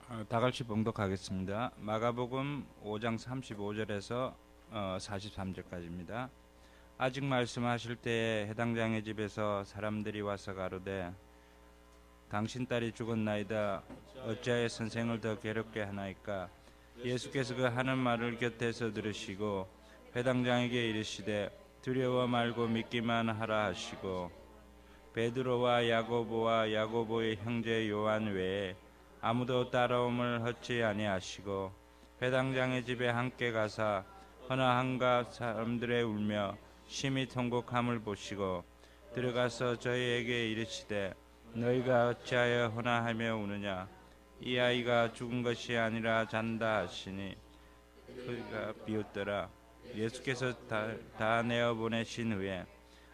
다 같이 봉독하겠습니다. 마가복음 5장 35절에서 43절까지입니다. 아직 말씀하실 때에 해당 장의 집에서 사람들이 와서 가로되 당신 딸이 죽었나이다. 어찌하여 선생을 더 괴롭게 하나이까? 예수께서 그 하는 말을 곁에서 들으시고 회당장에게 이르시되 두려워 말고 믿기만 하라 하시고 베드로와 야고보와 야고보의 형제 요한 외에 아무도 따라옴을 허지 아니하시고 회당장의 집에 함께 가사 허나함과 사람들의 울며 심히 통곡함을 보시고 들어가서 저희에게 이르시되 너희가 어찌하여 허나하며 우느냐? 이 아이가 죽은 것이 아니라 잔다 하시니 그가 비웃더라. 예수께서 다 내어 보내신 후에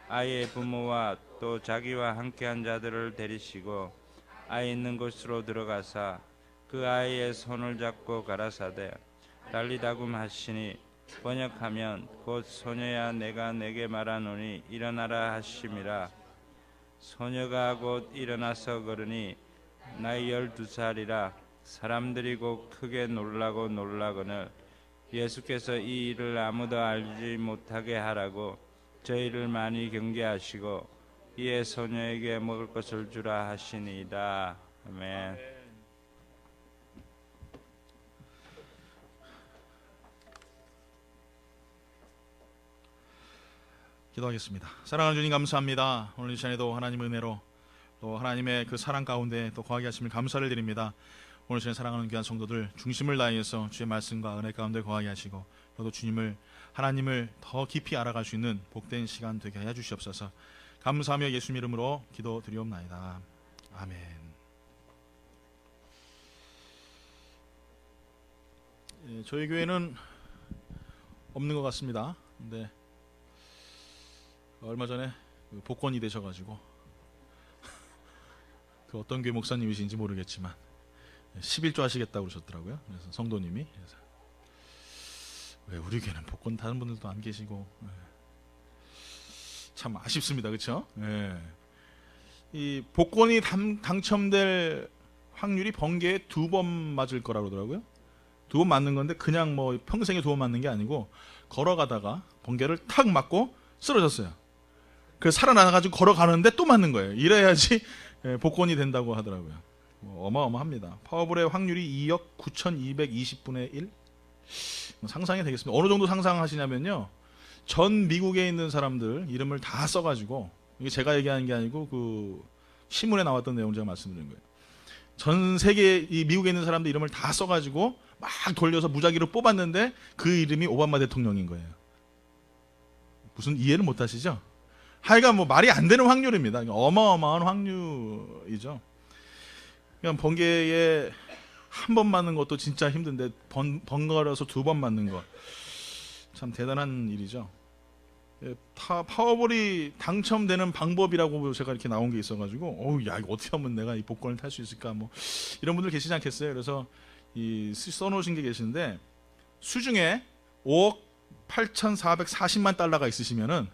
아이의 부모와 또 자기와 함께한 자들을 데리시고 아이 있는 곳으로 들어가사 그 아이의 손을 잡고 가라사대 달리다굼 하시니 번역하면 곧 소녀야 내가 내게 말하노니 일어나라 하심이라. 소녀가 곧 일어나서 걸으니 나이 12살이라. 사람들이 곧 크게 놀라고 놀라거늘 예수께서 이 일을 아무도 알지 못하게 하라고 저희를 많이 경계하시고 이에 소녀에게 먹을 것을 주라 하시니이다. 아멘. 기도하겠습니다. 사랑하는 주님 감사합니다. 오늘 이 시간에도 하나님의 은혜로 또 하나님의 그 사랑 가운데 또 거하게 하심을 감사를 드립니다. 오늘 시간에 사랑하는 귀한 성도들 중심을 다해서 주의 말씀과 은혜 가운데 거하게 하시고 저도 주님을 하나님을 더 깊이 알아갈 수 있는 복된 시간 되게 하여 주시옵소서. 감사하며 예수 이름으로 기도드리옵나이다. 아멘. 저희 교회는 없는 것 같습니다. 근데 얼마 전에 복권이 되셔가지고 그 어떤 교회 목사님이신지 모르겠지만 11조 하시겠다고 그러셨더라고요. 그래서 성도님이 그래서 왜 우리 교회는 복권 다른 분들도 안 계시고 참 아쉽습니다. 그렇죠? 이 복권이 당첨될 확률이 번개에 2번 맞을 거라고 그러더라고요. 2번 맞는 건데 그냥 뭐 평생에 2번 맞는 게 아니고 걸어가다가 번개를 탁 맞고 쓰러졌어요. 그래서 살아나가지고 걸어가는데 또 맞는 거예요. 이래야지 복권이 된다고 하더라고요. 어마어마합니다. 파워볼의 확률이 2억 9,220분의 1? 상상이 되겠습니다. 어느 정도 상상하시냐면요. 전 미국에 있는 사람들 이름을 다 써가지고, 이게 제가 얘기하는 게 아니고 그 신문에 나왔던 내용 제가 말씀드린 거예요. 전 세계 이 미국에 있는 사람들 이름을 다 써가지고 막 돌려서 무작위로 뽑았는데 그 이름이 오바마 대통령인 거예요. 무슨 이해를 못 하시죠? 하여간 뭐 말이 안 되는 확률입니다. 어마어마한 확률이죠. 그냥 번개에 한 번 맞는 것도 진짜 힘든데 번갈아서 2번 맞는 거 참 대단한 일이죠. 파워볼이 당첨되는 방법이라고 제가 이렇게 나온 게 있어가지고 야 이거 어떻게 하면 내가 이 복권을 탈 수 있을까 뭐 이런 분들 계시지 않겠어요? 그래서 이 써놓으신 게 계시는데 수중에 5억 8,440만 달러가 있으시면은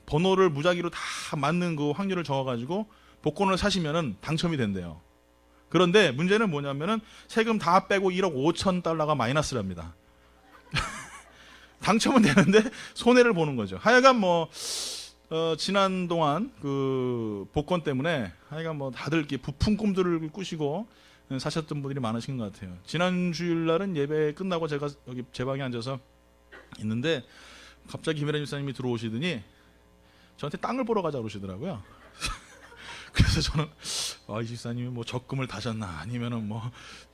번호를 무작위로 다 맞는 그 확률을 적어가지고 복권을 사시면은 당첨이 된대요. 그런데 문제는 뭐냐면은 세금 다 빼고 1억 5천 달러가 마이너스랍니다. 당첨은 되는데 손해를 보는 거죠. 하여간 뭐 지난 동안 그 복권 때문에 하여간 뭐 다들 이렇게 부푼 꿈들을 꾸시고 사셨던 분들이 많으신 것 같아요. 지난 주일날은 예배 끝나고 제가 여기 제 방에 앉아서 있는데 갑자기 김혜란 집사님이 들어오시더니 저한테 땅을 보러 가자 그러시더라고요. 그래서 저는 이 집사님이 뭐 적금을 다셨나 아니면은 뭐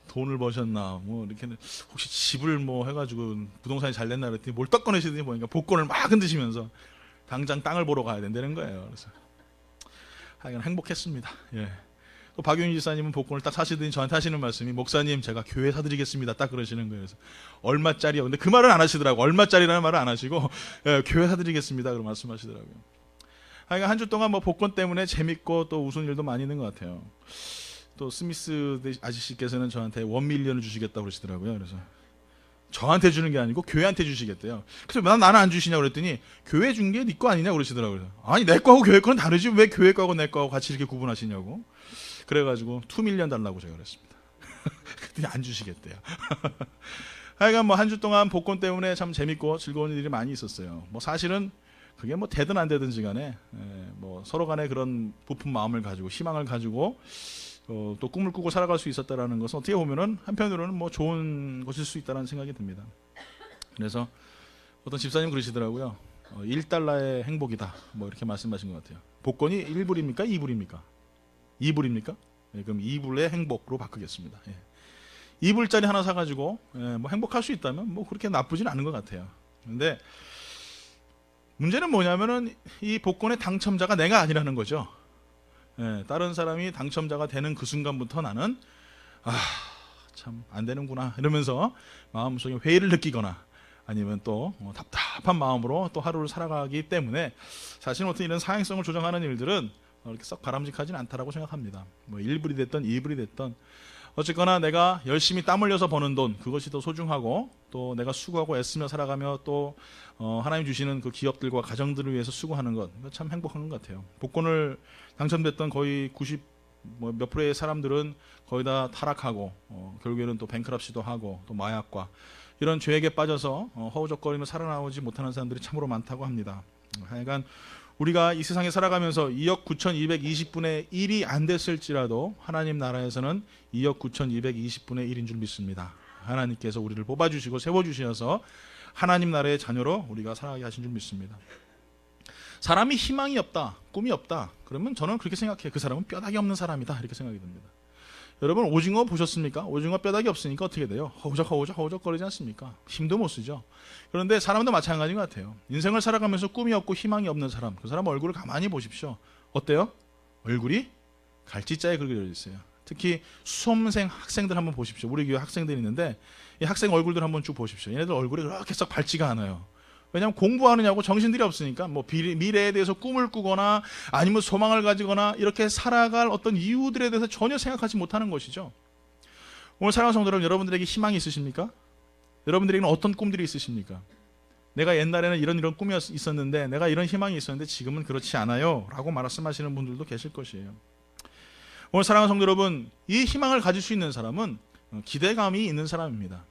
돈을 버셨나 뭐 이렇게 혹시 집을 뭐 해가지고 부동산이 잘 됐나 그랬더니 뭘 떡 꺼내시더니 보니까 복권을 막 흔드시면서 당장 땅을 보러 가야 된다는 거예요. 그래서 하여간 행복했습니다. 또 박용희 집사님은 복권을 딱 사시더니 저한테 하시는 말씀이 목사님 제가 교회 사드리겠습니다 딱 그러시는 거예요. 그래서 얼마짜리요? 근데 그 말은 안 하시더라고. 얼마짜리라는 말은 안 하시고 교회 사드리겠습니다 그런 말씀하시더라고요. 하여간 한 주 동안 뭐 복권 때문에 재밌고 또 웃은 일도 많이 있는 것 같아요. 또 스미스 아저씨께서는 저한테 1밀리언을 주시겠다고 그러시더라고요. 그래서 저한테 주는 게 아니고 교회한테 주시겠대요. 그래서 나는 안 주시냐고 그랬더니 교회 준 게 네 거 아니냐고 그러시더라고요. 아니 내 거하고 교회 거는 다르지 왜 교회 거하고 내 거하고 같이 이렇게 구분하시냐고. 그래가지고 2밀리언 달라고 제가 그랬습니다. 그랬더니 안 주시겠대요. 하여간 뭐 한 주 동안 복권 때문에 참 재밌고 즐거운 일이 많이 있었어요. 뭐 사실은 그게 뭐 되든 안 되든지 간에 뭐 서로 간에 그런 부푼 마음을 가지고 희망을 가지고 또 꿈을 꾸고 살아갈 수 있었다라는 것은 어떻게 보면은 한편으로는 뭐 좋은 것일 수 있다는 생각이 듭니다. 그래서 어떤 집사님 그러시더라고요. 1달러의 행복이다. 뭐 이렇게 말씀하신 것 같아요. 복권이 1불입니까? 2불입니까? 2불입니까? 그럼 2불의 행복으로 바꾸겠습니다. 2불짜리 하나 사가지고 뭐 행복할 수 있다면 뭐 그렇게 나쁘진 않은 것 같아요. 근데 문제는 뭐냐면은 이 복권의 당첨자가 내가 아니라는 거죠. 다른 사람이 당첨자가 되는 그 순간부터 나는 참 안 되는구나 이러면서 마음속에 회의를 느끼거나 아니면 또 답답한 마음으로 또 하루를 살아가기 때문에 사실은 어떤 이런 사행성을 조정하는 일들은 이렇게 썩 바람직하지는 않다라고 생각합니다. 뭐 1불이 됐던 2불이 됐던 어쨌거나 내가 열심히 땀 흘려서 버는 돈 그것이 더 소중하고 또 내가 수고하고 애쓰며 살아가며 또 하나님 주시는 그 기업들과 가정들을 위해서 수고하는 것 참 행복한 것 같아요. 복권을 당첨됐던 거의 90 몇 프로의 사람들은 거의 다 타락하고 결국에는 또 뱅크럽시도 하고 또 마약과 이런 죄에게 빠져서 허우적거리며 살아나오지 못하는 사람들이 참으로 많다고 합니다. 하여간 우리가 이 세상에 살아가면서 2억 9,220분의 1이 안 됐을지라도 하나님 나라에서는 2억 9,220분의 1인 줄 믿습니다. 하나님께서 우리를 뽑아주시고 세워주셔서 하나님 나라의 자녀로 우리가 살아가게 하신 줄 믿습니다. 사람이 희망이 없다, 꿈이 없다. 그러면 저는 그렇게 생각해요. 그 사람은 뼈다귀 없는 사람이다. 이렇게 생각이 듭니다. 여러분 오징어 보셨습니까? 오징어 뼈다귀 없으니까 어떻게 돼요? 허우적거리지 않습니까? 힘도 못 쓰죠. 그런데 사람도 마찬가지인 것 같아요. 인생을 살아가면서 꿈이 없고 희망이 없는 사람, 그 사람 얼굴을 가만히 보십시오. 어때요? 얼굴이 갈지자에 그려져 있어요. 특히 수험생 학생들 한번 보십시오. 우리 교회 학생들이 있는데 이 학생 얼굴들 한번 쭉 보십시오. 얘네들 얼굴이 그렇게 썩 밝지가 않아요. 왜냐하면 공부하느냐고 정신들이 없으니까 뭐 미래에 대해서 꿈을 꾸거나 아니면 소망을 가지거나 이렇게 살아갈 어떤 이유들에 대해서 전혀 생각하지 못하는 것이죠. 오늘 사랑하는 성도 여러분, 여러분들에게 희망이 있으십니까? 여러분들에게는 어떤 꿈들이 있으십니까? 내가 옛날에는 이런 꿈이 있었는데 내가 이런 희망이 있었는데 지금은 그렇지 않아요 라고 말씀하시는 분들도 계실 것이에요. 오늘 사랑하는 성도 여러분, 이 희망을 가질 수 있는 사람은 기대감이 있는 사람입니다.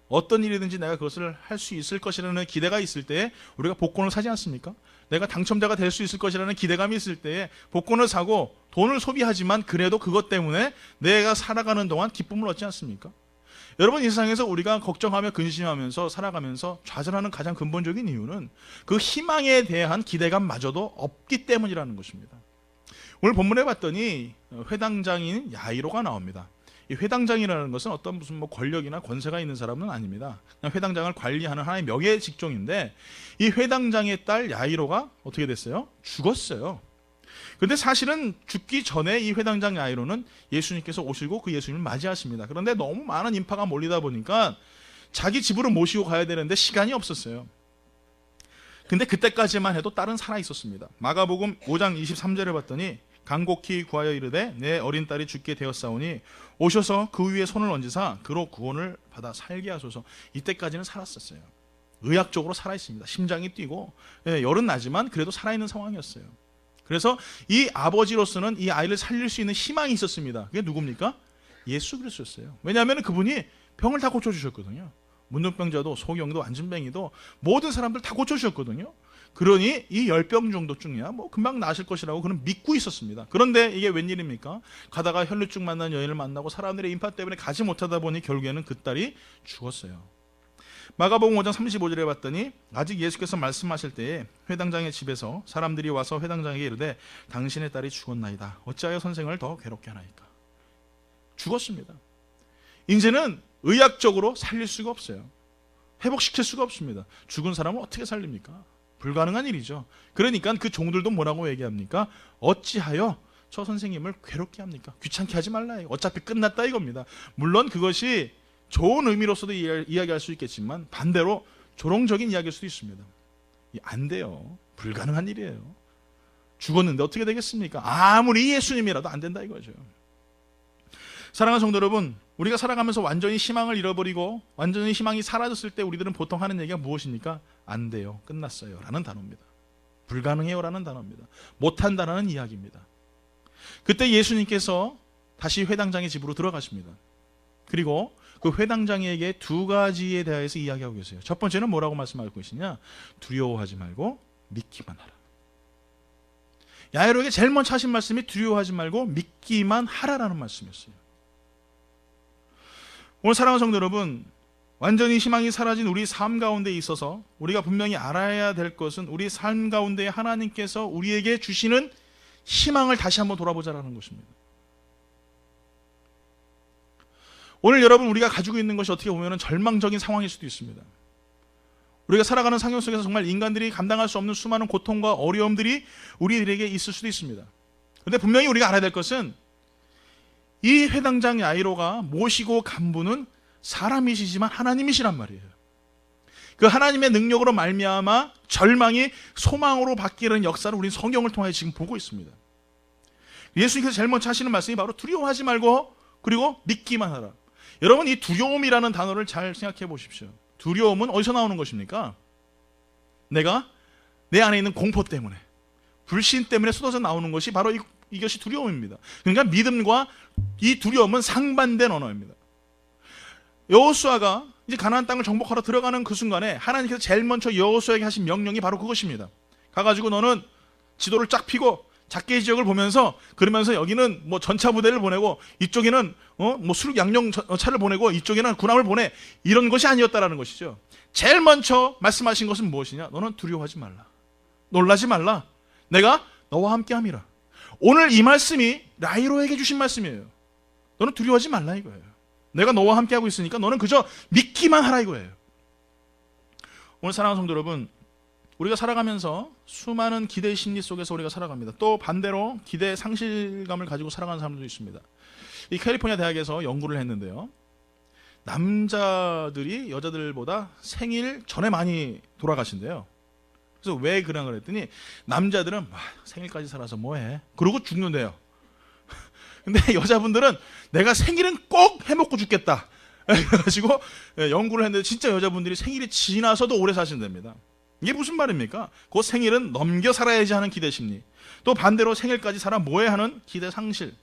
어떤 일이든지 내가 그것을 할 수 있을 것이라는 기대가 있을 때에 우리가 복권을 사지 않습니까? 내가 당첨자가 될 수 있을 것이라는 기대감이 있을 때에 복권을 사고 돈을 소비하지만 그래도 그것 때문에 내가 살아가는 동안 기쁨을 얻지 않습니까? 여러분, 이 세상에서 우리가 걱정하며 근심하면서 살아가면서 좌절하는 가장 근본적인 이유는 그 희망에 대한 기대감마저도 없기 때문이라는 것입니다. 오늘 본문에 봤더니 회당장인 야이로가 나옵니다. 이 회당장이라는 것은 어떤 무슨 뭐 권력이나 권세가 있는 사람은 아닙니다. 그냥 회당장을 관리하는 하나의 명예 직종인데 이 회당장의 딸 야이로가 어떻게 됐어요? 죽었어요. 근데 사실은 죽기 전에 이 회당장 야이로는 예수님께서 오시고 그 예수님을 맞이하십니다. 그런데 너무 많은 인파가 몰리다 보니까 자기 집으로 모시고 가야 되는데 시간이 없었어요. 근데 그때까지만 해도 딸은 살아 있었습니다. 마가복음 5장 23절을 봤더니 간곡히 구하여 이르되 내 어린 딸이 죽게 되었사오니 오셔서 그 위에 손을 얹으사 그로 구원을 받아 살게 하소서. 이때까지는 살았었어요. 의학적으로 살아있습니다. 심장이 뛰고 열은 나지만 그래도 살아있는 상황이었어요. 그래서 이 아버지로서는 이 아이를 살릴 수 있는 희망이 있었습니다. 그게 누굽니까? 예수 그리스도였어요. 왜냐하면 그분이 병을 다 고쳐주셨거든요. 문둥병자도 소경도 안진뱅이도 모든 사람들 다 고쳐주셨거든요. 그러니 이 10병 정도쯤이야 뭐 금방 나으실 것이라고 그는 믿고 있었습니다. 그런데 이게 웬일입니까? 가다가 혈루증 만난 여인을 만나고 사람들의 인파 때문에 가지 못하다 보니 결국에는 그 딸이 죽었어요. 마가복음 5장 35절에 봤더니 아직 예수께서 말씀하실 때에 회당장의 집에서 사람들이 와서 회당장에게 이르되 당신의 딸이 죽었나이다. 어찌하여 선생을 더 괴롭게 하나이까? 죽었습니다. 이제는 의학적으로 살릴 수가 없어요. 회복시킬 수가 없습니다. 죽은 사람을 어떻게 살립니까? 불가능한 일이죠. 그러니까 그 종들도 뭐라고 얘기합니까? 어찌하여 저 선생님을 괴롭게 합니까? 귀찮게 하지 말라. 어차피 끝났다 이겁니다. 물론 그것이 좋은 의미로서도 이야기할 수 있겠지만 반대로 조롱적인 이야기일 수도 있습니다. 안 돼요. 불가능한 일이에요. 죽었는데 어떻게 되겠습니까? 아무리 예수님이라도 안 된다 이거죠. 사랑하는 성도 여러분, 우리가 살아가면서 완전히 희망을 잃어버리고 완전히 희망이 사라졌을 때 우리들은 보통 하는 얘기가 무엇입니까? 안 돼요. 끝났어요. 라는 단어입니다. 불가능해요. 라는 단어입니다. 못한다라는 이야기입니다. 그때 예수님께서 다시 회당장의 집으로 들어가십니다. 그리고 그 회당장에게 두 가지에 대해서 이야기하고 계세요. 첫 번째는 뭐라고 말씀하고 계시냐? 두려워하지 말고 믿기만 하라. 야이로에게 제일 먼저 하신 말씀이 두려워하지 말고 믿기만 하라라는 말씀이었어요. 오늘 사랑하는 성도 여러분, 완전히 희망이 사라진 우리 삶 가운데 있어서 우리가 분명히 알아야 될 것은 우리 삶 가운데 하나님께서 우리에게 주시는 희망을 다시 한번 돌아보자라는 것입니다. 오늘 여러분 우리가 가지고 있는 것이 어떻게 보면 절망적인 상황일 수도 있습니다. 우리가 살아가는 상황 속에서 정말 인간들이 감당할 수 없는 수많은 고통과 어려움들이 우리들에게 있을 수도 있습니다. 그런데 분명히 우리가 알아야 될 것은 이 회당장 야이로가 모시고 간 분은 사람이시지만 하나님이시란 말이에요. 그 하나님의 능력으로 말미암아 절망이 소망으로 바뀌는 역사를 우리는 성경을 통해 지금 보고 있습니다. 예수님께서 제일 먼저 하시는 말씀이 바로 두려워하지 말고 그리고 믿기만 하라. 여러분, 이 두려움이라는 단어를 잘 생각해 보십시오. 두려움은 어디서 나오는 것입니까? 내가 내 안에 있는 공포 때문에, 불신 때문에 쏟아져 나오는 것이 바로 이것이 두려움입니다. 그러니까 믿음과 이 두려움은 상반된 언어입니다. 여호수아가 이제 가나안 땅을 정복하러 들어가는 그 순간에 하나님께서 제일 먼저 여호수아에게 하신 명령이 바로 그것입니다. 가가지고 너는 지도를 쫙 펴고 작게 지역을 보면서, 그러면서 여기는 뭐 전차 부대를 보내고 이쪽에는 뭐 수륙 양용 차를 보내고 이쪽에는 군함을 보내, 이런 것이 아니었다라는 것이죠. 제일 먼저 말씀하신 것은 무엇이냐? 너는 두려워하지 말라, 놀라지 말라, 내가 너와 함께함이라. 오늘 이 말씀이 야이로에게 주신 말씀이에요. 너는 두려워하지 말라 이거예요. 내가 너와 함께하고 있으니까 너는 그저 믿기만 하라 이거예요. 오늘 사랑하는 성도 여러분, 우리가 살아가면서 수많은 기대 심리 속에서 우리가 살아갑니다. 또 반대로 기대 상실감을 가지고 살아가는 사람들도 있습니다. 이 캘리포니아 대학에서 연구를 했는데요, 남자들이 여자들보다 생일 전에 많이 돌아가신대요. 그래서 왜 그런 걸 했더니 남자들은 생일까지 살아서 뭐해? 그러고 죽는데요. 근데 여자분들은 내가 생일은 꼭 해먹고 죽겠다, 그래가지고 연구를 했는데 진짜 여자분들이 생일이 지나서도 오래 사신답니다. 이게 무슨 말입니까? 그 생일은 넘겨 살아야지 하는 기대 심리, 또 반대로 생일까지 살아 뭐해 하는 기대 상실,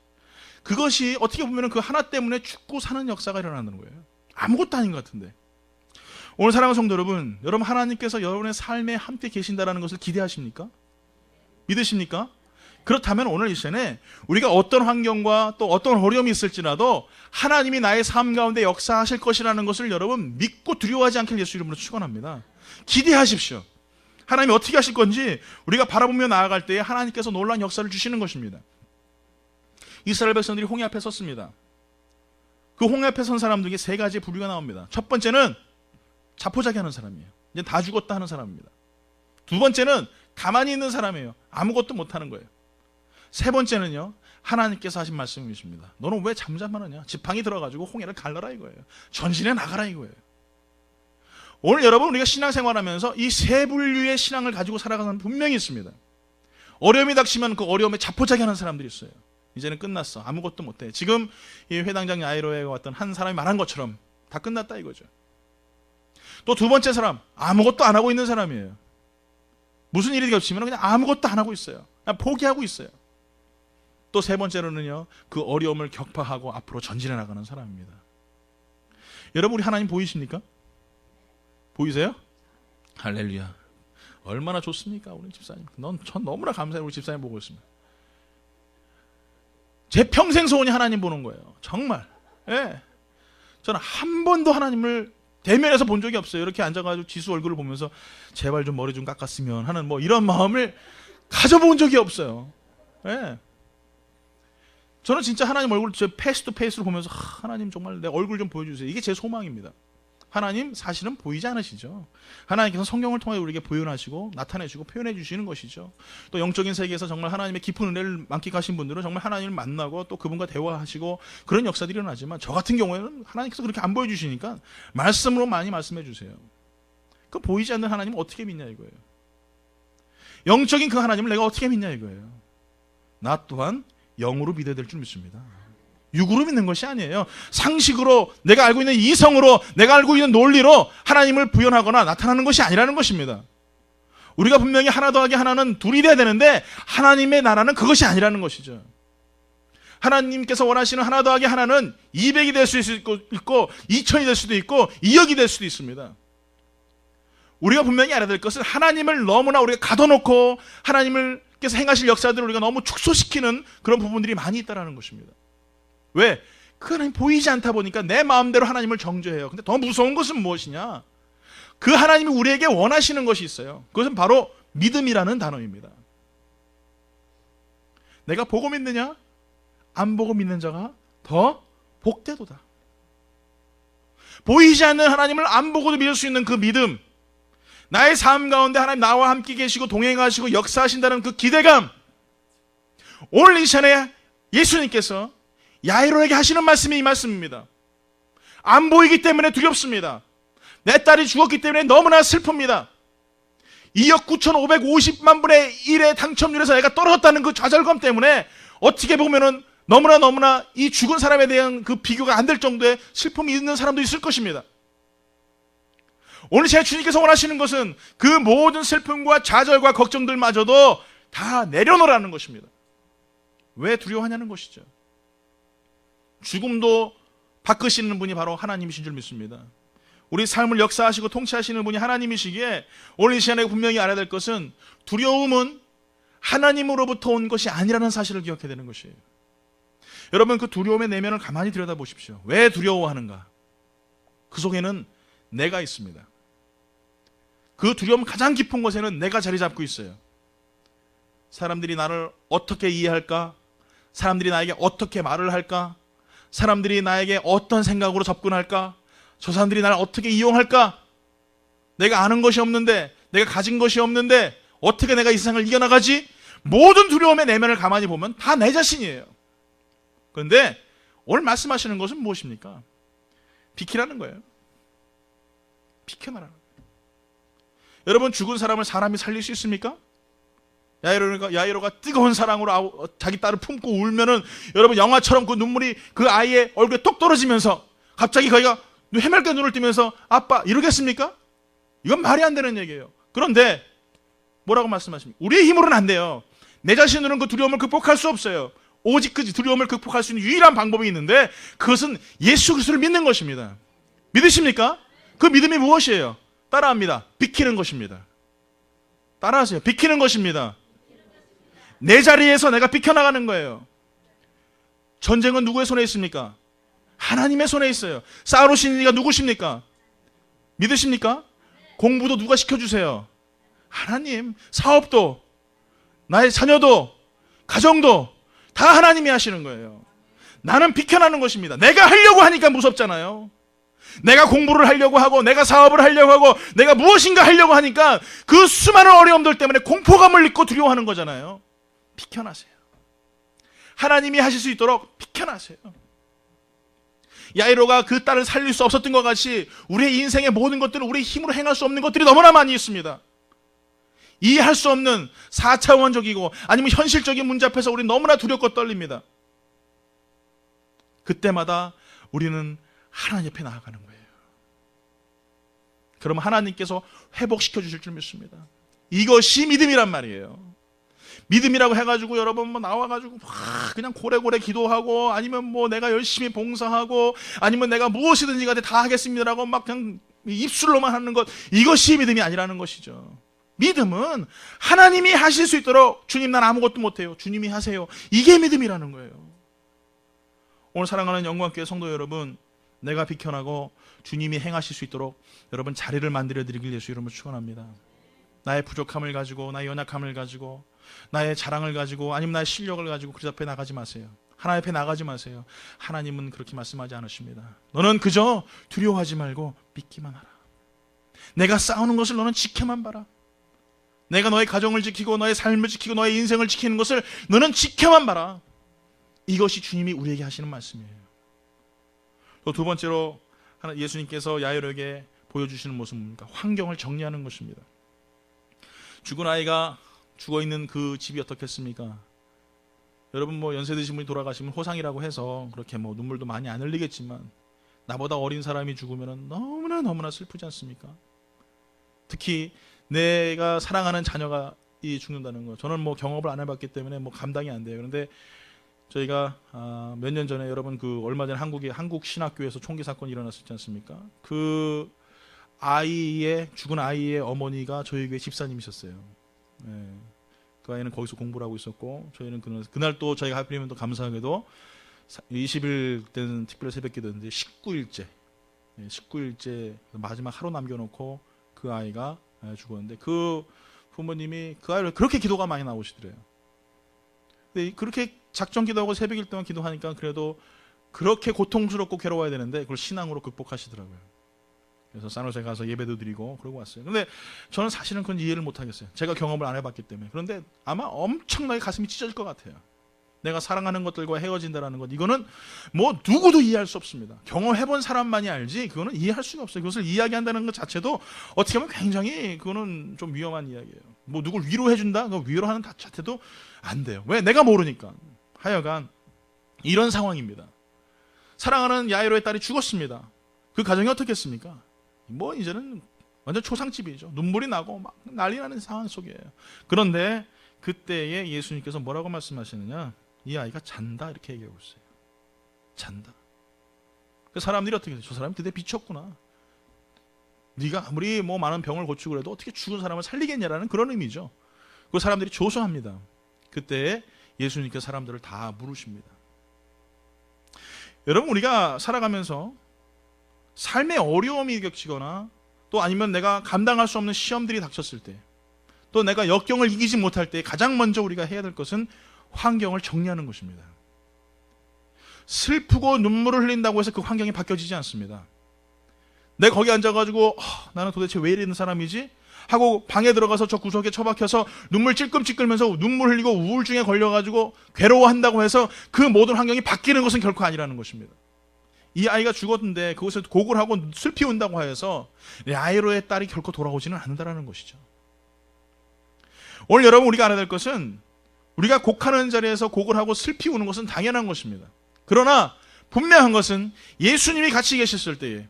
그것이 어떻게 보면 그 하나 때문에 죽고 사는 역사가 일어나는 거예요. 아무것도 아닌 것 같은데. 오늘 사랑하는 성도 여러분, 여러분 하나님께서 여러분의 삶에 함께 계신다는 것을 기대하십니까? 믿으십니까? 그렇다면 오늘 이 시간에 우리가 어떤 환경과 또 어떤 어려움이 있을지라도 하나님이 나의 삶 가운데 역사하실 것이라는 것을 여러분 믿고 두려워하지 않길 예수 이름으로 축원합니다. 기대하십시오. 하나님이 어떻게 하실 건지 우리가 바라보며 나아갈 때에 하나님께서 놀라운 역사를 주시는 것입니다. 이스라엘 백성들이 홍해 앞에 섰습니다. 그 홍해 앞에 선 사람 중에 세 가지의 부류가 나옵니다. 첫 번째는 자포자기 하는 사람이에요. 이제 다 죽었다 하는 사람입니다. 두 번째는 가만히 있는 사람이에요. 아무것도 못하는 거예요. 세 번째는요, 하나님께서 하신 말씀이십니다. 너는 왜 잠잠하느냐? 지팡이 들어가지고 홍해를 갈라라 이거예요. 전진해 나가라 이거예요. 오늘 여러분 우리가 신앙생활하면서 이 세 분류의 신앙을 가지고 살아가는 사람 분명히 있습니다. 어려움이 닥치면 그 어려움에 자포자기 하는 사람들이 있어요. 이제는 끝났어, 아무것도 못해. 지금 이 회당장 야이로에 왔던 한 사람이 말한 것처럼 다 끝났다 이거죠. 또 두 번째 사람, 아무것도 안 하고 있는 사람이에요. 무슨 일이 겹치면 그냥 아무것도 안 하고 있어요. 그냥 포기하고 있어요. 또 세 번째로는요, 그 어려움을 격파하고 앞으로 전진해 나가는 사람입니다. 여러분 우리 하나님 보이십니까? 보이세요? 할렐루야. 얼마나 좋습니까 우리 집사님. 전 너무나 감사해요. 우리 집사님 보고 있습니다. 제 평생 소원이 하나님 보는 거예요. 정말. 예. 저는 한 번도 하나님을 대면에서 본 적이 없어요. 이렇게 앉아가지고 지수 얼굴을 보면서 제발 좀 머리 좀 깎았으면 하는 뭐 이런 마음을 가져본 적이 없어요. 예. 저는 진짜 하나님 얼굴 제 페이스 투 페이스로 보면서 하나님 정말 내 얼굴 좀 보여주세요. 이게 제 소망입니다. 하나님 사실은 보이지 않으시죠. 하나님께서 성경을 통해 우리에게 보여하시고 나타내시고 표현해 주시는 것이죠. 또 영적인 세계에서 정말 하나님의 깊은 은혜를 만끽하신 분들은 정말 하나님을 만나고 또 그분과 대화하시고 그런 역사들이 일어나지만 저 같은 경우에는 하나님께서 그렇게 안 보여주시니까 말씀으로 많이 말씀해 주세요. 그 보이지 않는 하나님을 어떻게 믿냐 이거예요. 영적인 그 하나님을 내가 어떻게 믿냐 이거예요. 나 또한 영으로 믿어야 될 줄 믿습니다. 육으로 믿는 것이 아니에요. 상식으로 내가 알고 있는 이성으로 내가 알고 있는 논리로 하나님을 부연하거나 나타나는 것이 아니라는 것입니다. 우리가 분명히 하나 더하기 하나는 둘이 돼야 되는데 하나님의 나라는 그것이 아니라는 것이죠. 하나님께서 원하시는 하나 더하기 하나는 200이 될 수도 있고 2000이 될 수도 있고 2억이 될 수도 있습니다. 우리가 분명히 알아야 될 것은 하나님을 너무나 우리가 가둬놓고 하나님께서 행하실 역사들을 우리가 너무 축소시키는 그런 부분들이 많이 있다는 것입니다. 왜? 그 하나님 보이지 않다 보니까 내 마음대로 하나님을 정죄해요. 근데 더 무서운 것은 무엇이냐? 그 하나님이 우리에게 원하시는 것이 있어요. 그것은 바로 믿음이라는 단어입니다. 내가 보고 믿느냐? 안 보고 믿는 자가 더 복되도다. 보이지 않는 하나님을 안 보고도 믿을 수 있는 그 믿음, 나의 삶 가운데 하나님 나와 함께 계시고 동행하시고 역사하신다는 그 기대감, 오늘 이 시간에 예수님께서 야이로에게 하시는 말씀이 이 말씀입니다. 안 보이기 때문에 두렵습니다. 내 딸이 죽었기 때문에 너무나 슬픕니다. 2억 9,550만 분의 1의 당첨률에서 애가 떨어졌다는 그 좌절감 때문에 어떻게 보면은 너무나 이 죽은 사람에 대한 그 비교가 안 될 정도의 슬픔이 있는 사람도 있을 것입니다. 오늘 제 주님께서 원하시는 것은 그 모든 슬픔과 좌절과 걱정들마저도 다 내려놓으라는 것입니다. 왜 두려워하냐는 것이죠. 죽음도 바꾸시는 분이 바로 하나님이신 줄 믿습니다. 우리 삶을 역사하시고 통치하시는 분이 하나님이시기에 오늘 이 시간에 분명히 알아야 될 것은 두려움은 하나님으로부터 온 것이 아니라는 사실을 기억해야 되는 것이에요. 여러분, 그 두려움의 내면을 가만히 들여다보십시오. 왜 두려워하는가? 그 속에는 내가 있습니다. 그 두려움 가장 깊은 곳에는 내가 자리 잡고 있어요. 사람들이 나를 어떻게 이해할까? 사람들이 나에게 어떻게 말을 할까? 사람들이 나에게 어떤 생각으로 접근할까? 저 사람들이 나를 어떻게 이용할까? 내가 아는 것이 없는데, 내가 가진 것이 없는데 어떻게 내가 이 세상을 이겨나가지? 모든 두려움의 내면을 가만히 보면 다 내 자신이에요. 그런데 오늘 말씀하시는 것은 무엇입니까? 비키라는 거예요. 비켜나라는 거예요. 여러분, 죽은 사람을 사람이 살릴 수 있습니까? 야이로가 뜨거운 사랑으로 자기 딸을 품고 울면은 여러분 영화처럼 그 눈물이 그 아이의 얼굴에 똑 떨어지면서 갑자기 거기가 해맑게 눈을 뜨면서 아빠 이러겠습니까? 이건 말이 안 되는 얘기예요. 그런데 뭐라고 말씀하십니까? 우리의 힘으로는 안 돼요. 내 자신으로는 그 두려움을 극복할 수 없어요. 오직 그 두려움을 극복할 수 있는 유일한 방법이 있는데 그것은 예수 그리스도를 믿는 것입니다. 믿으십니까? 그 믿음이 무엇이에요? 따라합니다. 비키는 것입니다. 따라하세요. 비키는 것입니다. 내 자리에서 내가 비켜나가는 거예요. 전쟁은 누구의 손에 있습니까? 하나님의 손에 있어요. 싸우시는 이가 누구십니까? 믿으십니까? 공부도 누가 시켜주세요? 하나님. 사업도, 나의 자녀도, 가정도 다 하나님이 하시는 거예요. 나는 비켜나는 것입니다. 내가 하려고 하니까 무섭잖아요. 내가 공부를 하려고 하고 내가 사업을 하려고 하고 내가 무엇인가 하려고 하니까 그 수많은 어려움들 때문에 공포감을 잊고 두려워하는 거잖아요. 비켜나세요. 하나님이 하실 수 있도록 비켜나세요. 야이로가 그 딸을 살릴 수 없었던 것 같이 우리의 인생의 모든 것들은 우리의 힘으로 행할 수 없는 것들이 너무나 많이 있습니다. 이해할 수 없는 4차원적이고 아니면 현실적인 문제 앞에서 우리는 너무나 두렵고 떨립니다. 그때마다 우리는 하나님 옆에 나아가는 거예요. 그러면 하나님께서 회복시켜 주실 줄 믿습니다. 이것이 믿음이란 말이에요. 믿음이라고 해가지고 여러분 뭐 나와가지고 그냥 고래고래 기도하고 아니면 뭐 내가 열심히 봉사하고 아니면 내가 무엇이든지 간에 다 하겠습니다라고 막 그냥 입술로만 하는 것, 이것이 믿음이 아니라는 것이죠. 믿음은 하나님이 하실 수 있도록 주님 난 아무것도 못해요. 주님이 하세요. 이게 믿음이라는 거예요. 오늘 사랑하는 영광교회 성도 여러분, 내가 비켜나고 주님이 행하실 수 있도록 여러분 자리를 만들어 드리길 예수 이름으로 축원합니다. 나의 부족함을 가지고 나의 연약함을 가지고 나의 자랑을 가지고 아니면 나의 실력을 가지고 그리스도 앞에 나가지 마세요. 하나님 앞에 나가지 마세요. 하나님은 그렇게 말씀하지 않으십니다. 너는 그저 두려워하지 말고 믿기만 하라. 내가 싸우는 것을 너는 지켜만 봐라. 내가 너의 가정을 지키고 너의 삶을 지키고 너의 인생을 지키는 것을 너는 지켜만 봐라. 이것이 주님이 우리에게 하시는 말씀이에요. 또 두 번째로 예수님께서 야이로에게 보여주시는 모습은 뭡니까? 환경을 정리하는 것입니다. 죽은 아이가 죽어있는 그 집이 어떻겠습니까? 여러분 뭐 연세 드신 분이 돌아가시면 호상이라고 해서 그렇게 뭐 눈물도 많이 안 흘리겠지만 나보다 어린 사람이 죽으면 너무나 슬프지 않습니까? 특히 내가 사랑하는 자녀가 죽는다는 거, 저는 뭐 경험을 안 해봤기 때문에 뭐 감당이 안 돼요. 그런데 저희가 몇 년 전에 여러분 얼마 전에 한국 신학교에서 총기 사건이 일어났었지 않습니까? 그 죽은 아이의 어머니가 저희 교회 집사님이셨어요. 예. 그 아이는 거기서 공부를 하고 있었고, 저희는 그날 또 저희가 하필이면 또 감사하게도 20일 때는 특별 새벽기도였는데 19일째 마지막 하루 남겨놓고 그 아이가 죽었는데, 그 부모님이 그 아이를 그렇게 기도가 많이 나오시더래요. 근데 그렇게 작정 기도하고 새벽일 동안 기도하니까 그래도 그렇게 고통스럽고 괴로워야 되는데 그걸 신앙으로 극복하시더라고요. 그래서 산호세 가서 예배도 드리고 그러고 왔어요. 근데 저는 사실은 그건 이해를 못 하겠어요. 제가 경험을 안 해봤기 때문에. 그런데 아마 엄청나게 가슴이 찢어질 것 같아요. 내가 사랑하는 것들과 헤어진다라는 것, 이거는 뭐 누구도 이해할 수 없습니다. 경험해본 사람만이 알지 그거는 이해할 수가 없어요. 그것을 이야기한다는 것 자체도 어떻게 보면 굉장히 그거는 좀 위험한 이야기예요. 뭐 누굴 위로해준다? 그 위로하는 자체도 안 돼요. 왜? 내가 모르니까. 하여간 이런 상황입니다. 사랑하는 야이로의 딸이 죽었습니다. 그 가정이 어떻겠습니까? 뭐 이제는 완전 초상집이죠. 눈물이 나고 막 난리 나는 상황 속이에요. 그런데 그때에 예수님께서 뭐라고 말씀하시느냐? 이 아이가 잔다 이렇게 얘기하고 있어요. 잔다. 그 사람들이 어떻게 해요? 저 사람이 그때 미쳤구나. 네가 아무리 뭐 많은 병을 고치고 그래도 어떻게 죽은 사람을 살리겠냐라는 그런 의미죠. 그 사람들이 조소합니다. 그때 예수님께서 사람들을 다 물으십니다. 여러분, 우리가 살아가면서 삶의 어려움이 겹치거나 또 아니면 내가 감당할 수 없는 시험들이 닥쳤을 때, 또 내가 역경을 이기지 못할 때 가장 먼저 우리가 해야 될 것은 환경을 정리하는 것입니다. 슬프고 눈물을 흘린다고 해서 그 환경이 바뀌어지지 않습니다. 내가 거기 앉아가지고 나는 도대체 왜 이러는 사람이지? 하고 방에 들어가서 저 구석에 처박혀서 눈물 찔끔찔끔면서 눈물 흘리고 우울증에 걸려가지고 괴로워한다고 해서 그 모든 환경이 바뀌는 것은 결코 아니라는 것입니다. 이 아이가 죽었는데 그곳에 곡을 하고 슬피 운다고 해서 야이로의 딸이 결코 돌아오지는 않는다는 것이죠. 오늘 여러분, 우리가 알아야 될 것은 우리가 곡하는 자리에서 곡을 하고 슬피 우는 것은 당연한 것입니다. 그러나 분명한 것은 예수님이 같이 계셨을 때에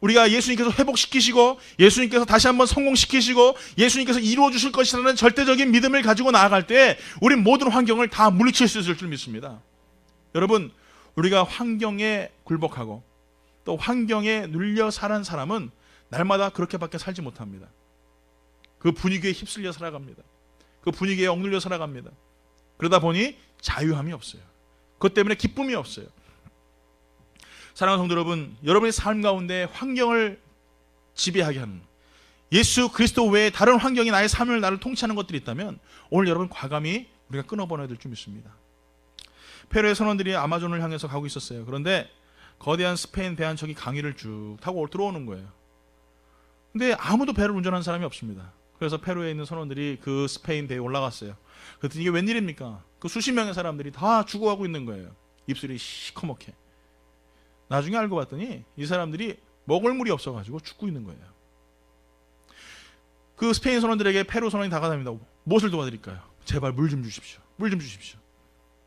우리가 예수님께서 회복시키시고 예수님께서 다시 한번 성공시키시고 예수님께서 이루어 주실 것이라는 절대적인 믿음을 가지고 나아갈 때 우린 모든 환경을 다 물리칠 수 있을 줄 믿습니다. 여러분, 우리가 환경에 굴복하고 또 환경에 눌려 사는 사람은 날마다 그렇게밖에 살지 못합니다. 그 분위기에 휩쓸려 살아갑니다. 그 분위기에 억눌려 살아갑니다. 그러다 보니 자유함이 없어요. 그것 때문에 기쁨이 없어요. 사랑하는 성도 여러분, 여러분의 삶 가운데 환경을 지배하게 하는 예수 그리스도 외에 다른 환경이 나의 삶을 나를 통치하는 것들이 있다면 오늘 여러분 과감히 우리가 끊어버려야 될 줄 믿습니다. 페루의 선원들이 아마존을 향해서 가고 있었어요. 그런데 거대한 스페인 배 한 척이 강을 쭉 타고 들어오는 거예요. 근데 아무도 배를 운전하는 사람이 없습니다. 그래서 페루에 있는 선원들이 그 스페인 배에 올라갔어요. 그랬더니 이게 웬일입니까? 그 수십 명의 사람들이 다 죽어가고 있는 거예요. 입술이 시커멓게. 나중에 알고 봤더니 이 사람들이 먹을 물이 없어가지고 죽고 있는 거예요. 그 스페인 선원들에게 페루 선원이 다가갑니다. 무엇을 도와드릴까요? 제발 물 좀 주십시오. 물 좀 주십시오.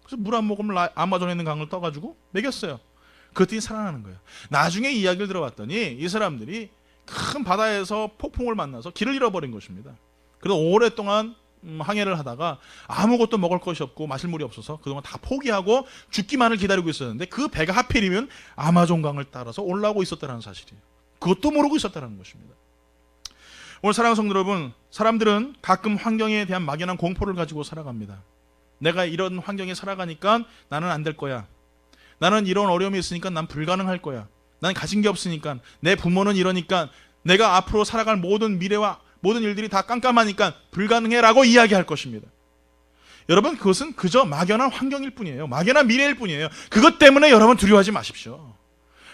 그래서 물 한 모금을 아마존에 있는 강을 떠가지고 먹였어요. 그랬더니 살아나는 거예요. 나중에 이야기를 들어봤더니 이 사람들이 큰 바다에서 폭풍을 만나서 길을 잃어버린 것입니다. 그래서 오랫동안 항해를 하다가 아무것도 먹을 것이 없고 마실 물이 없어서 그동안 다 포기하고 죽기만을 기다리고 있었는데 그 배가 하필이면 아마존강을 따라서 올라오고 있었다는 사실이에요. 그것도 모르고 있었다는 것입니다. 오늘 사랑하는 성도 여러분, 사람들은 가끔 환경에 대한 막연한 공포를 가지고 살아갑니다. 내가 이런 환경에 살아가니까 나는 안 될 거야. 나는 이런 어려움이 있으니까 난 불가능할 거야. 난 가진 게 없으니까, 내 부모는 이러니까, 내가 앞으로 살아갈 모든 미래와 모든 일들이 다 깜깜하니까 불가능해라고 이야기할 것입니다. 여러분, 그것은 그저 막연한 환경일 뿐이에요. 막연한 미래일 뿐이에요. 그것 때문에 여러분 두려워하지 마십시오.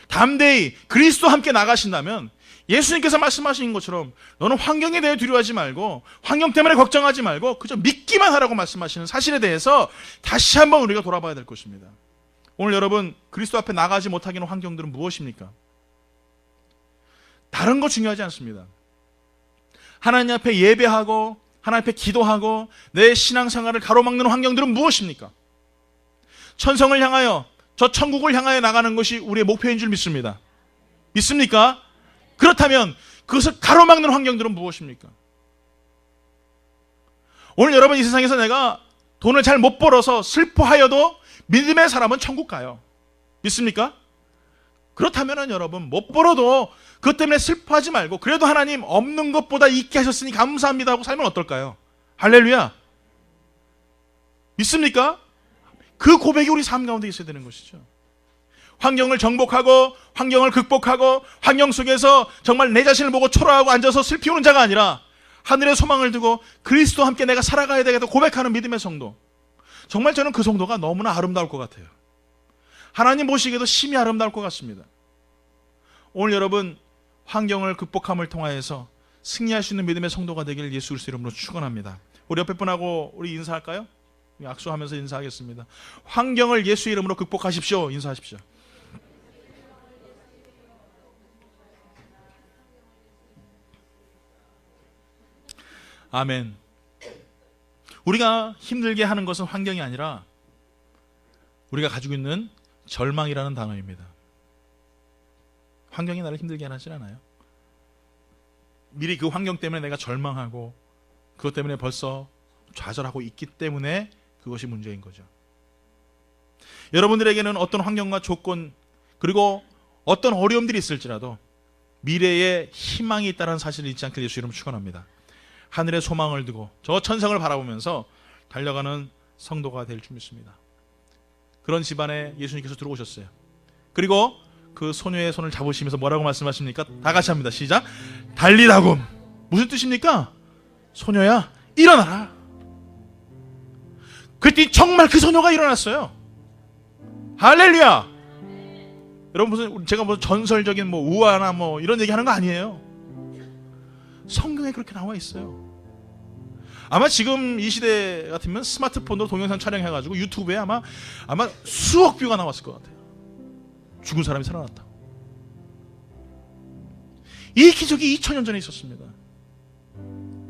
담대히 그리스도와 함께 나가신다면 예수님께서 말씀하신 것처럼 너는 환경에 대해 두려워하지 말고 환경 때문에 걱정하지 말고 그저 믿기만 하라고 말씀하시는 사실에 대해서 다시 한번 우리가 돌아봐야 될 것입니다. 오늘 여러분, 그리스도 앞에 나가지 못하게 하는 환경들은 무엇입니까? 다른 거 중요하지 않습니다. 하나님 앞에 예배하고 하나님 앞에 기도하고 내 신앙생활을 가로막는 환경들은 무엇입니까? 천성을 향하여, 저 천국을 향하여 나가는 것이 우리의 목표인 줄 믿습니다. 믿습니까? 그렇다면 그것을 가로막는 환경들은 무엇입니까? 오늘 여러분, 이 세상에서 내가 돈을 잘 못 벌어서 슬퍼하여도 믿음의 사람은 천국 가요. 믿습니까? 그렇다면 여러분 못 벌어도 그것 때문에 슬퍼하지 말고 그래도 하나님 없는 것보다 있게 하셨으니 감사합니다 하고 살면 어떨까요? 할렐루야. 믿습니까? 그 고백이 우리 삶 가운데 있어야 되는 것이죠. 환경을 정복하고 환경을 극복하고 환경 속에서 정말 내 자신을 보고 초라하고 앉아서 슬피우는 자가 아니라 하늘의 소망을 두고 그리스도와 함께 내가 살아가야 되겠다 고백하는 믿음의 성도. 정말 저는 그 성도가 너무나 아름다울 것 같아요. 하나님 보시기에도 심히 아름다울 것 같습니다. 오늘 여러분 환경을 극복함을 통하여서 승리할 수 있는 믿음의 성도가 되길 예수 그리스도 이름으로 축원합니다. 우리 옆에 분하고 우리 인사할까요? 악수하면서 인사하겠습니다. 환경을 예수 이름으로 극복하십시오. 인사하십시오. 아멘. 우리가 힘들게 하는 것은 환경이 아니라 우리가 가지고 있는 절망이라는 단어입니다. 환경이 나를 힘들게 하진 않아요. 미리 그 환경 때문에 내가 절망하고 그것 때문에 벌써 좌절하고 있기 때문에 그것이 문제인 거죠. 여러분들에게는 어떤 환경과 조건 그리고 어떤 어려움들이 있을지라도 미래에 희망이 있다는 사실을 잊지 않길 예수 이름으로 축원합니다. 하늘의 소망을 두고 저 천상을 바라보면서 달려가는 성도가 될 줄 믿습니다. 그런 집안에 예수님께서 들어오셨어요. 그리고 그 소녀의 손을 잡으시면서 뭐라고 말씀하십니까? 다 같이 합니다. 시작. 달리다굼. 무슨 뜻입니까? 소녀야 일어나라. 그랬더니 정말 그 소녀가 일어났어요. 할렐루야. 여러분 제가 무슨 전설적인 우화나 이런 얘기하는 거 아니에요. 성경에 그렇게 나와 있어요. 아마 지금 이 시대 같으면 스마트폰으로 동영상 촬영해가지고 유튜브에 아마 수억 뷰가 나왔을 것 같아요. 죽은 사람이 살아났다. 이 기적이 2000년 전에 있었습니다.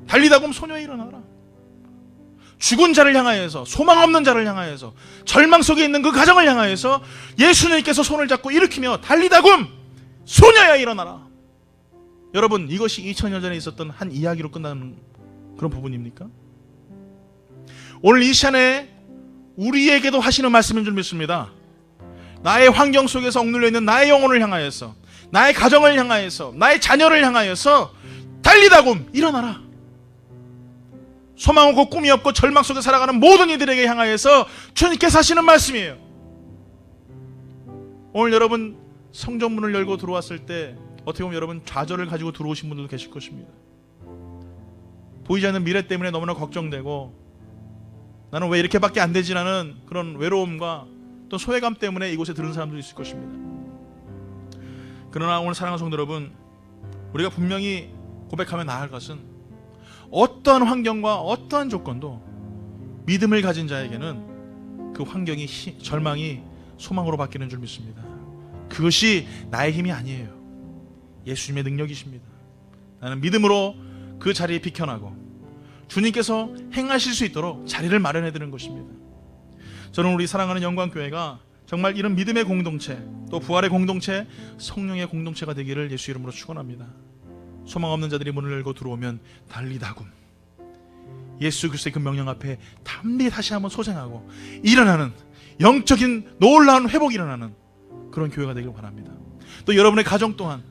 달리다굼 소녀에 일어나라. 죽은 자를 향하여서 소망 없는 자를 향하여서 절망 속에 있는 그 가정을 향하여서 예수님께서 손을 잡고 일으키며 달리다굼 소녀야 일어나라. 여러분 이것이 2000년 전에 있었던 한 이야기로 끝나는 그런 부분입니까? 오늘 이 시간에 우리에게도 하시는 말씀인 줄 믿습니다. 나의 환경 속에서 억눌려 있는 나의 영혼을 향하여서 나의 가정을 향하여서 나의 자녀를 향하여서 달리다굼 일어나라. 소망 없고 꿈이 없고 절망 속에 살아가는 모든 이들에게 향하여서 주님께서 하시는 말씀이에요. 오늘 여러분 성전문을 열고 들어왔을 때 어떻게 보면 여러분 좌절을 가지고 들어오신 분들도 계실 것입니다. 보이지 않는 미래 때문에 너무나 걱정되고 나는 왜 이렇게밖에 안 되지라는 그런 외로움과 또 소외감 때문에 이곳에 들은 사람도 있을 것입니다. 그러나 오늘 사랑하는 성도 여러분, 우리가 분명히 고백하며 나아갈 것은 어떠한 환경과 어떠한 조건도 믿음을 가진 자에게는 그 환경이 절망이 소망으로 바뀌는 줄 믿습니다. 그것이 나의 힘이 아니에요. 예수님의 능력이십니다. 나는 믿음으로 그 자리에 비켜나고 주님께서 행하실 수 있도록 자리를 마련해 드리는 것입니다. 저는 우리 사랑하는 영광교회가 정말 이런 믿음의 공동체, 또 부활의 공동체, 성령의 공동체가 되기를 예수 이름으로 축원합니다. 소망 없는 자들이 문을 열고 들어오면 달리다굼 예수 그리스도의 그 명령 앞에 담대히 다시 한번 소생하고 일어나는 영적인 놀라운 회복이 일어나는 그런 교회가 되길 바랍니다. 또 여러분의 가정 또한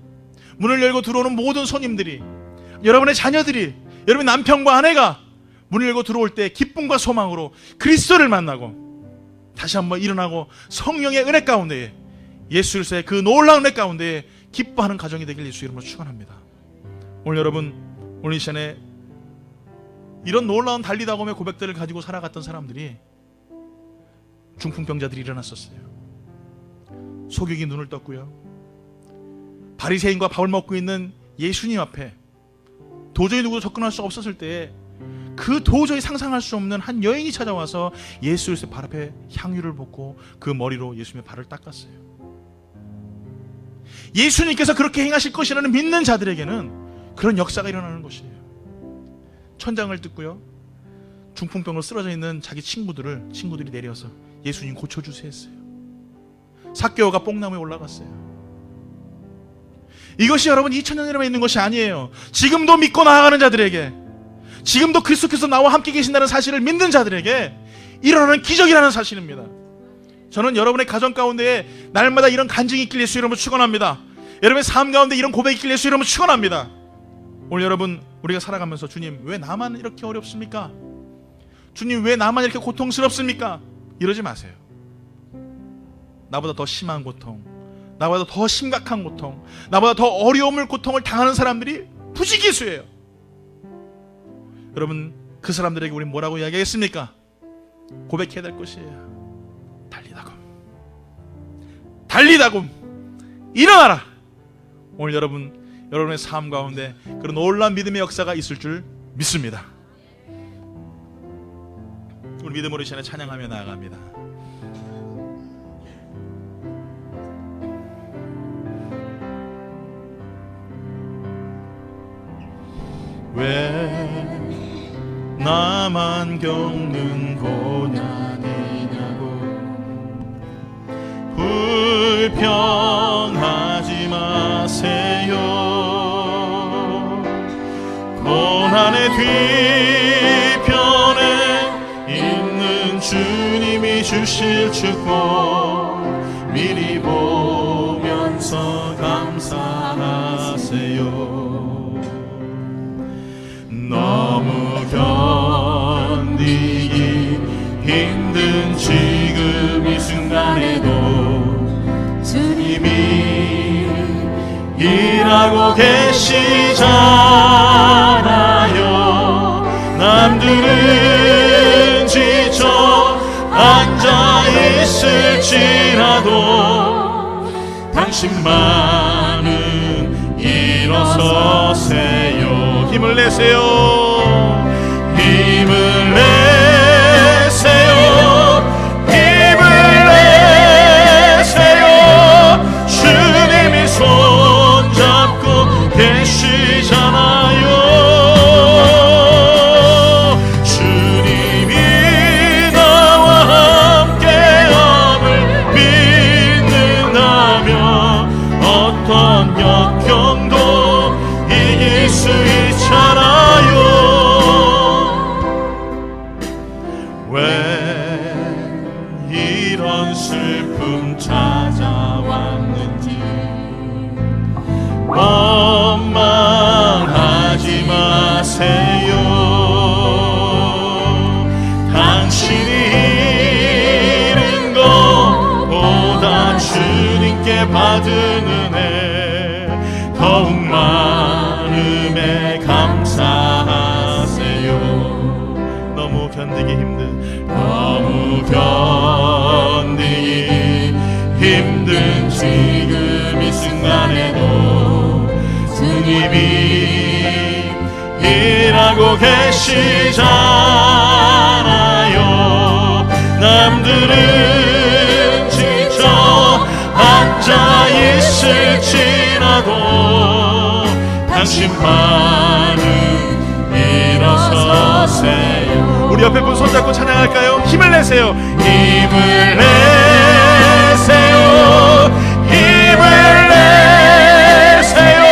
문을 열고 들어오는 모든 손님들이, 여러분의 자녀들이, 여러분의 남편과 아내가 문을 열고 들어올 때 기쁨과 소망으로 그리스도를 만나고 다시 한번 일어나고 성령의 은혜 가운데 예수 그리스도의 그 놀라운 은혜 가운데 기뻐하는 가정이 되길 예수 이름으로 축원합니다. 오늘 여러분, 오늘 이 시간에 이런 놀라운 달리다굼의 고백들을 가지고 살아갔던 사람들이 중풍병자들이 일어났었어요. 소경이 눈을 떴고요. 바리새인과 밥을 먹고 있는 예수님 앞에 도저히 누구도 접근할 수 없었을 때에 그 도저히 상상할 수 없는 한 여인이 찾아와서 예수 그리스도의 발 앞에 향유를 붓고 그 머리로 예수님의 발을 닦았어요. 예수님께서 그렇게 행하실 것이라는 믿는 자들에게는 그런 역사가 일어나는 것이에요. 천장을 뜯고요, 중풍병으로 쓰러져 있는 자기 친구들이 내려서 예수님 고쳐주세요 했어요. 삭개오가 뽕나무에 올라갔어요. 이것이 여러분 2000년 전에 있는 것이 아니에요. 지금도 믿고 나아가는 자들에게, 지금도 그리스도께서 나와 함께 계신다는 사실을 믿는 자들에게 일어나는 기적이라는 사실입니다. 저는 여러분의 가정 가운데에 날마다 이런 간증이 있길 예수 이름으로 축원합니다. 여러분의 삶 가운데 이런 고백이 있길 예수 이름으로 축원합니다. 오늘 여러분, 우리가 살아가면서 주님 왜 나만 이렇게 어렵습니까? 주님 왜 나만 이렇게 고통스럽습니까? 이러지 마세요. 나보다 더 심한 고통, 나보다 더 심각한 고통, 나보다 더 어려움을 고통을 당하는 사람들이 부지기수예요. 여러분, 그 사람들에게 우리 뭐라고 이야기하겠습니까? 고백해야 될 것이에요. 달리다굼 일어나라. 오늘 여러분의 삶 가운데 그런 놀라운 믿음의 역사가 있을 줄 믿습니다. 우리 믿음으로 이 시간에 찬양하며 나아갑니다. 왜 나만 겪는 고난이냐고 불평하지 마세요. 고난의 뒤편에 있는 주님이 주실 축복 미리 보면서 감사하세요. 너무 견디기 힘든 지금 이 순간에도 주님이 일하고 계시잖아요. 남들은 지쳐 앉아있을지라도 당신만은 일어서세요. 힘을 내세요. 힘을 내세요. 힘을 내세요. 주님이 손잡고 계시잖아요. 주님이 나와 함께함을 믿는다면 어떤 역경도 이길 수 있잖아요. 왜 이런 슬픔 찾아왔는지 원망하지 마세요. 당신이 잃은 것보다 주님께 받은 은혜 더욱 많음에 감사하세요. 너무 견디기 힘든 지금 이 순간에도 주님이 일하고 계시잖아요. 남들은 지쳐 앉아있을지라도 당신만은 일어서세요. 우리 옆에 분 손잡고 찬양할까요? 힘을 내세요. 힘을 내세요. 힘을 내세요.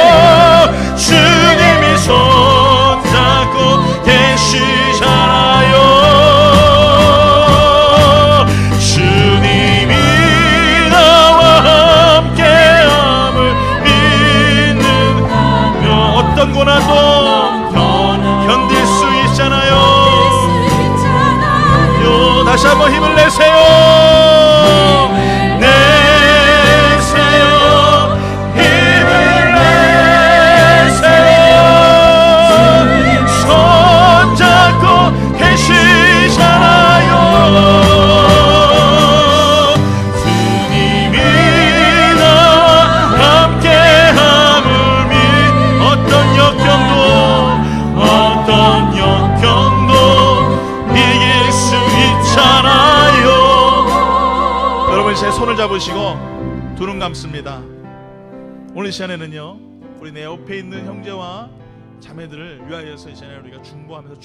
주님이 손잡고 계시잖아요. 주님이 나와 함께함을 믿는다면 어떤 고난도 견딜 수 있잖아요. 다시 한번 힘을 내세요. 내세요. 힘을 내세요. 손잡고 계시잖아요. 주님이 나와 함께함을 어떤 역경도 이길 수 있잖아요. 여러분, 제 손을 잡으시고 두 눈 감습니다. 오늘 이 시간에는요, 우리 내 옆에 있는 형제와 자매들을 위하여서 이 시간에 우리가 중보하면서